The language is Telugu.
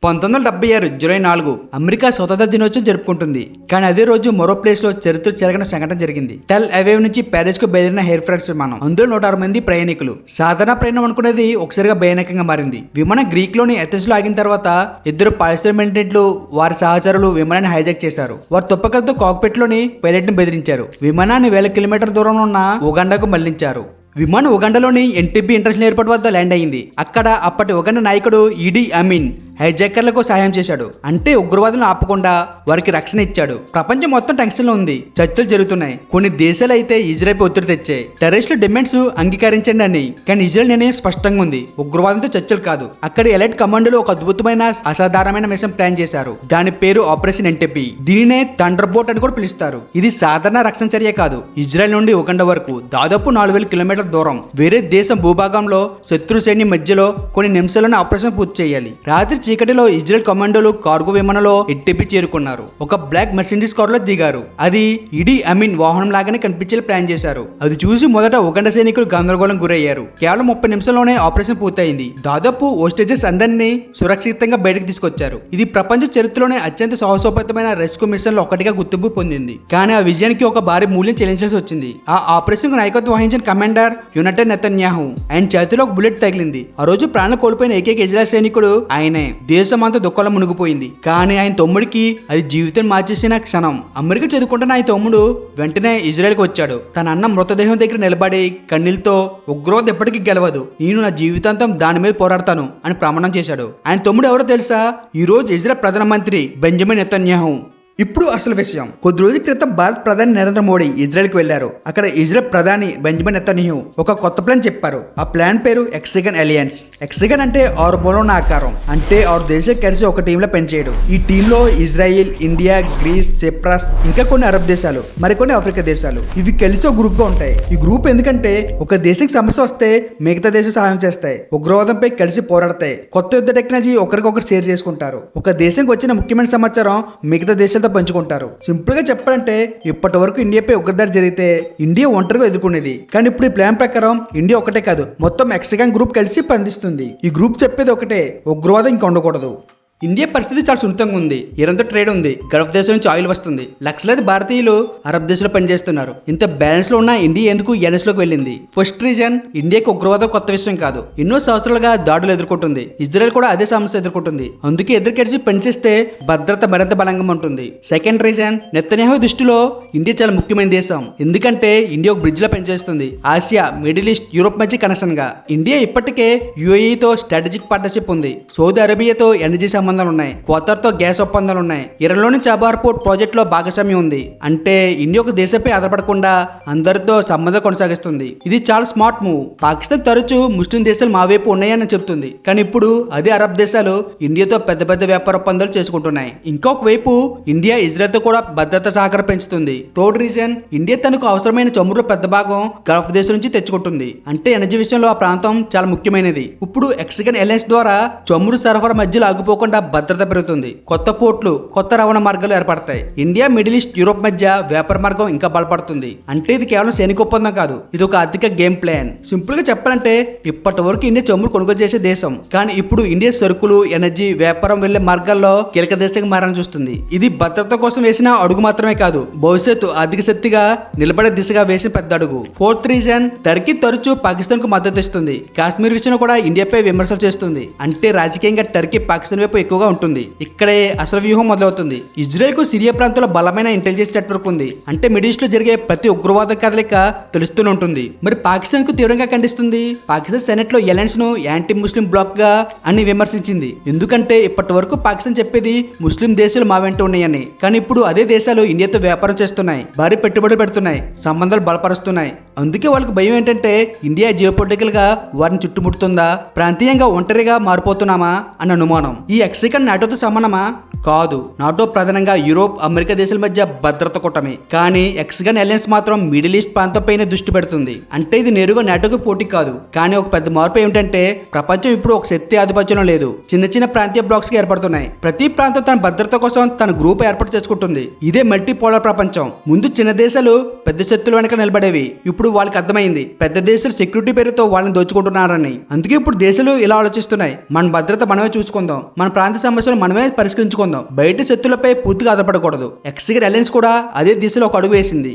1976 జూలై 4 అమెరికా స్వతంత్ర దినోత్సవం జరుపుకుంటుంది. కానీ అదే రోజు మరో ప్లేస్ లో చరిత్ర చెరగని సంఘటన జరిగింది. టెల్ అవీవ్ నుంచి ప్యారిస్ కు బయలుదేరిన ఎయిర్ ఫ్రాన్స్ విమానం, అందులో 106 మంది ప్రయాణికులు. సాధారణ ప్రయాణం అనుకునేది ఒకసారిగా భయానకంగా మారింది. విమానం గ్రీక్ లోని ఎథెన్స్ లో ఆగిన తర్వాత ఇద్దరు పాలస్తీన్ మిలిటెంట్లు వారి సహచరులు విమానాన్ని హైజాక్ చేశారు. వారు తుపాకులతో కాక్పిట్ లోని పైలట్ ని బెదిరించారు. విమానాన్ని 1000 కిలోమీటర్ల దూరంలో ఉన్న ఉగాండాకు మళ్లించారు. విమానం ఉగాండాలోని ఎన్టీబీ ఇంటర్నేషనల్ ఎయిర్పోర్ట్ వద్ద ల్యాండ్ అయింది. అక్కడ అప్పటి ఉగాండా నాయకుడు ఈడీ అమీన్ హైజాకర్లకు సహాయం చేశాడు. అంటే ఉగ్రవాదులను ఆపకుండా వారికి రక్షణ ఇచ్చాడు. ప్రపంచం మొత్తం టెన్షన్ లో ఉంది. చర్చలు జరుగుతున్నాయి. కొన్ని దేశాలు అయితే ఇజ్రాయెల్ ఒత్తిడి తెచ్చాయి. టెర్రరిస్టుల డిమాండ్స్ అంగీకరించండి అని. కానీ ఇజ్రాయెల్ నిర్ణయం స్పష్టంగా ఉంది. ఉగ్రవాదంతో చర్చలు కాదు. అక్కడ ఎలైట్ కమాండోలు ఒక అద్భుతమైన అసాధారణమైన మిషన్ ప్లాన్ చేశారు. దాని పేరు ఆపరేషన్ ఎంటెపీ. దీనినే థండర్ బోల్ట్ అని కూడా పిలుస్తారు. ఇది సాధారణ రక్షణ చర్య కాదు. ఇజ్రాయెల్ నుండి ఉగాండా వరకు దాదాపు 4000 కిలోమీటర్ల దూరం వేరే దేశం భూభాగంలో శత్రు సైన్యం మధ్యలో కొన్ని నిమిషాల్లోనే ఆపరేషన్ పూర్తి చేయాలి. రాత్రి చీకటిలో ఇజ్రాయెల్ కమాండోలు కార్గో విమానంలో ఎంటెపీ చేరుకున్నారు. ఒక బ్లాక్ మెర్సిడీస్ కార్ లో దిగారు. అది ఈడీ అమీన్ వాహనం లాగానే కనిపించేలా ప్లాన్ చేశారు. అది చూసి మొదట ఉగాండా సైనికులు గందరగోళం గురయ్యారు. కేవలం 30 నిమిషాల్లోనే ఆపరేషన్ పూర్తయింది. దాదాపు హోస్టేజెస్ అందరినీ సురక్షితంగా బయటకు తీసుకొచ్చారు. ఇది ప్రపంచ చరిత్రలోనే అత్యంత సాహసోపేతమైన రెస్క్యూ మిషన్ లో ఒకటిగా గుర్తింపు పొందింది. కానీ ఆ విజయానికి ఒక భారీ మూల్యం చెల్లించాల్సి వచ్చింది. ఆ ఆపరేషన్ కు నాయకత్వం వహించిన కమాండర్ యునైటెడ్ నెతన్యాహు. ఆయన చేతిలో ఒక బుల్లెట్ తగిలింది. ఆ రోజు ప్రాణాలు కోల్పోయిన ఏకైక ఇజ్రాయెల్ సైనికుడు ఆయనే. దేశమంతా దుఃఖంలో మునిగిపోయింది. కానీ ఆయన తమ్ముడికి అది జీవితం మార్చేసిన క్షణం. అమెరికా చదువుకుంటున్న ఆయన తమ్ముడు వెంటనే ఇజ్రాయెల్కి వచ్చాడు. తన అన్న మృతదేహం దగ్గర నిలబడి కన్నీళ్లతో ఉగ్రవాదం ఎప్పటికీ గెలవదు, నేను నా జీవితాంతం దాని మీద పోరాడతాను అని ప్రమాణం చేశాడు. ఆయన తమ్ముడు ఎవరో తెలుసా? ఈ రోజు ఇజ్రాయెల్ ప్రధానమంత్రి బెంజమిన్ నెతన్యాహు. ఇప్పుడు అసలు విషయం. కొద్ది రోజుల క్రితం భారత ప్రధాని నరేంద్ర మోడీ ఇజ్రాయెల్కి వెళ్లారు. అక్కడ ఇజ్రాయెల్ ప్రధాని బెంజమిన్ నెతన్యాహు ఒక కొత్త ప్లాన్ చెప్పారు. ఆ ప్లాన్ పేరు హెక్సగన్ అలయన్స్. హెక్సగన్ అంటే 6 మూలల ఉన్న ఆకారం. అంటే 6 దేశాలు కలిసి ఒక టీంలో పనిచేయడం. ఈ టీంలో ఇజ్రాయిల్, ఇండియా, గ్రీస్, సిప్రస్, ఇంకా కొన్ని అరబ్ దేశాలు, మరికొన్ని ఆఫ్రికా దేశాలు, ఇవి కలిసి ఒక గ్రూప్ గా ఉంటాయి. ఈ గ్రూప్ ఎందుకంటే ఒక దేశం సమస్య వస్తే మిగతా దేశం సహాయం చేస్తాయి, ఉగ్రవాదంపై కలిసి పోరాడతాయి, కొత్త యుద్ధ టెక్నాలజీ ఒకరికొకరు షేర్ చేసుకుంటారు, ఒక దేశానికి వచ్చిన ముఖ్యమైన సమాచారం మిగతా దేశాలతో పంచుకుంటారు. సింపుల్ గా చెప్పాలంటే ఇప్పటి వరకు ఇండియాపై ఉగ్రదాడి జరిగితే ఇండియా ఒంటరిగా ఎదుర్కొనేది. కానీ ఇప్పుడు ఈ ప్లాన్ ప్రకారం ఇండియా ఒకటే కాదు, మొత్తం హెక్సగన్ గ్రూప్ కలిసి పనిచేస్తుంది. ఈ గ్రూప్ చెప్పేది ఒకటే, ఉగ్రవాదం ఇంకా ఉండకూడదు. ఇండియా పరిస్థితి చాలా సున్నితంగా ఉంది. ఇరాన్తో ట్రేడ్ ఉంది. గల్ఫ్ దేశం నుంచి ఆయిల్ వస్తుంది. లక్షలాది భారతీయులు అరబ్ దేశంలో పనిచేస్తున్నారు. ఇంత బ్యాలెన్స్ లో ఉన్న ఇండియా ఎందుకు ఎన్ఎస్ లోకి వెళ్ళింది? ఫస్ట్ రీజన్, ఇండియాకి ఉగ్రవాదం కొత్త విషయం కాదు. ఎన్నో సంవత్సరాలుగా దాడులు ఎదుర్కొంటుంది. ఇజ్రాయెల్ కూడా అదే సమస్య ఎదుర్కొంటుంది. అందుకే ఇద్దరు కలిసి పనిచేస్తే భద్రత మరింత బలంగా ఉంటుంది. సెకండ్ రీజన్, నెతన్యాహు దృష్టిలో ఇండియా చాలా ముఖ్యమైన దేశం. ఎందుకంటే ఇండియా ఒక బ్రిడ్జ్ లో పనిచేస్తుంది. ఆసియా, మిడిల్ ఈస్ట్, యూరోప్ మధ్య కనెక్షన్ గా. ఇండియా ఇప్పటికే యుఏఈతో స్ట్రాటజిక్ పార్ట్నర్షిప్ ఉంది. సౌదీ అరేబియాతో ఎనర్జీ సంబంధాలు ఉన్నాయి. క్వార్టర్తో గ్యాస్ ఒప్పందాలు ఉన్నాయి. ఇరాన్లోని చాబార్ పోర్ట్ ప్రాజెక్ట్ లో భాగస్వామ్యం ఉంది. అంటే ఇండియా ఒక దేశంపై ఆధారపడకుండా అందరితో సంబంధం కొనసాగిస్తుంది. ఇది చాలా స్మార్ట్ మూవ్. పాకిస్తాన్ తరచూ ముస్లిం దేశాలు మా వైపు ఉన్నాయని చెప్తుంది. కానీ ఇప్పుడు అదే అరబ్ దేశాలు ఇండియాతో పెద్ద పెద్ద వ్యాపార ఒప్పందాలు చేసుకుంటున్నాయి. ఇంకొక వైపు ఇండియా ఇజ్రాయెల్ తో కూడా భద్రత సహకారం పెంచుతుంది. థర్డ్ రీజన్, ఇండియా తనకు అవసరమైన చమురు పెద్ద భాగం గల్ఫ్ దేశం నుంచి తెచ్చుకుంటుంది. అంటే ఎనర్జీ విషయంలో ఆ ప్రాంతం చాలా ముఖ్యమైనది. ఇప్పుడు హెక్సగన్ అలయన్స్ ద్వారా చమురు సరఫరా మధ్యలో ఆగిపోకుండా భద్రత పెరుగుతుంది. కొత్త పోర్ట్లు, కొత్త రవాణా మార్గాలు ఏర్పడతాయి. ఇండియా, మిడిల్ ఈస్ట్, యూరోప్ మధ్య వ్యాపార మార్గం ఇంకా బలపడుతుంది. అంటే ఇది కేవలం సైనిక ఒప్పందం కాదు, ఇది ఒక ఆర్థిక గేమ్ ప్లాన్. సింపుల్ గా చెప్పాలంటే ఇప్పటి వరకు ఇండియా చమురు కొనుగోలు చేసే దేశం. కానీ ఇప్పుడు ఇండియా సరుకులు, ఎనర్జీ, వ్యాపారం వెళ్లే మార్గాల్లో కీలక దేశంగా మారాలని చూస్తుంది. ఇది భద్రత కోసం వేసిన అడుగు మాత్రమే కాదు, భవిష్యత్తు ఆర్థిక శక్తిగా నిలబడే దిశగా వేసిన పెద్ద అడుగు. ఫోర్త్ రీజన్, టర్కీ తరచూ పాకిస్తాన్ కు మద్దతు ఇస్తుంది. కాశ్మీర్ విషయంలో కూడా ఇండియాపై విమర్శలు చేస్తుంది. అంటే రాజకీయంగా టర్కీ పాకిస్తాన్ వైపు ఎక్కువగా ఉంటుంది. ఇక్కడే అసలు వ్యూహం మొదలవుతుంది. ఇజ్రాయెల్ కు సిరియా ప్రాంతంలో బలమైన ఇంటెలిజెన్స్ నెట్వర్క్ ఉంది. అంటే మిడిల్ ఈస్ట్ లో జరిగే ప్రతి ఉగ్రవాద కదలిక తెలుస్తూనే ఉంటుంది. మరి పాకిస్తాన్ కు తీవ్రంగా ఖండిస్తుంది. పాకిస్తాన్ సెనెట్ లో అలయన్స్ ను యాంటీ ముస్లిం బ్లాక్ గా అని విమర్శించింది. ఎందుకంటే ఇప్పటి వరకు పాకిస్తాన్ చెప్పేది ముస్లిం దేశాలు మా వెంట ఉన్నాయని. కానీ ఇప్పుడు అదే దేశాలు ఇండియాతో వ్యాపారం చేస్తున్నాయి, భారీ పెట్టుబడులు పెడుతున్నాయి, సంబంధాలు బలపరుస్తున్నాయి. అందుకే వాళ్ళకి భయం ఏంటంటే ఇండియా జియోపొలిటికల్ గా వారిని చుట్టుముడుతుందా, ప్రాంతీయంగా ఒంటరిగా మారిపోతున్నామా అన్న అనుమానం. ఈ హెక్సగన్ నాటోతో సమానమా? కాదు. నాటో ప్రధానంగా యూరోప్, అమెరికా దేశాల మధ్య భద్రత కూటమి. కానీ హెక్సగన్ అలయన్స్ మాత్రం మిడిల్ ఈస్ట్ ప్రాంతంపైనే దృష్టి పెడుతుంది. అంటే ఇది నేరుగా నాటోకి పోటీ కాదు. కానీ ఒక పెద్ద మార్పు ఏమిటంటే ప్రపంచం ఇప్పుడు ఒక శక్తి ఆధిపత్యంలో లేదు. చిన్న చిన్న ప్రాంతీయ బ్లాక్స్ గా ఏర్పడుతున్నాయి. ప్రతి ప్రాంతం తన భద్రత కోసం తన గ్రూప్ ఏర్పాటు చేసుకుంటుంది. ఇదే మల్టీపోలర్ ప్రపంచం. ముందు చిన్న దేశాలు పెద్ద శక్తుల వెనక నిలబడేవి. ఇప్పుడు వాళ్ళకి అర్థమైంది పెద్ద దేశాలు సెక్యూరిటీ పేరుతో వాళ్ళని దోచుకుంటున్నారని. అందుకే ఇప్పుడు దేశాలు ఇలా ఆలోచిస్తున్నాయి, మన భద్రత మనమే చూసుకుందాం, మన ప్రాంత సమస్యలు మనమే పరిష్కరించుకుందాం. బయట శత్రులపై పూర్తిగా ఆధారపడకూడదు. ఎక్స్‌గిర్ అలయన్స్ కూడా అదే దిశలో ఒక అడుగు వేసింది.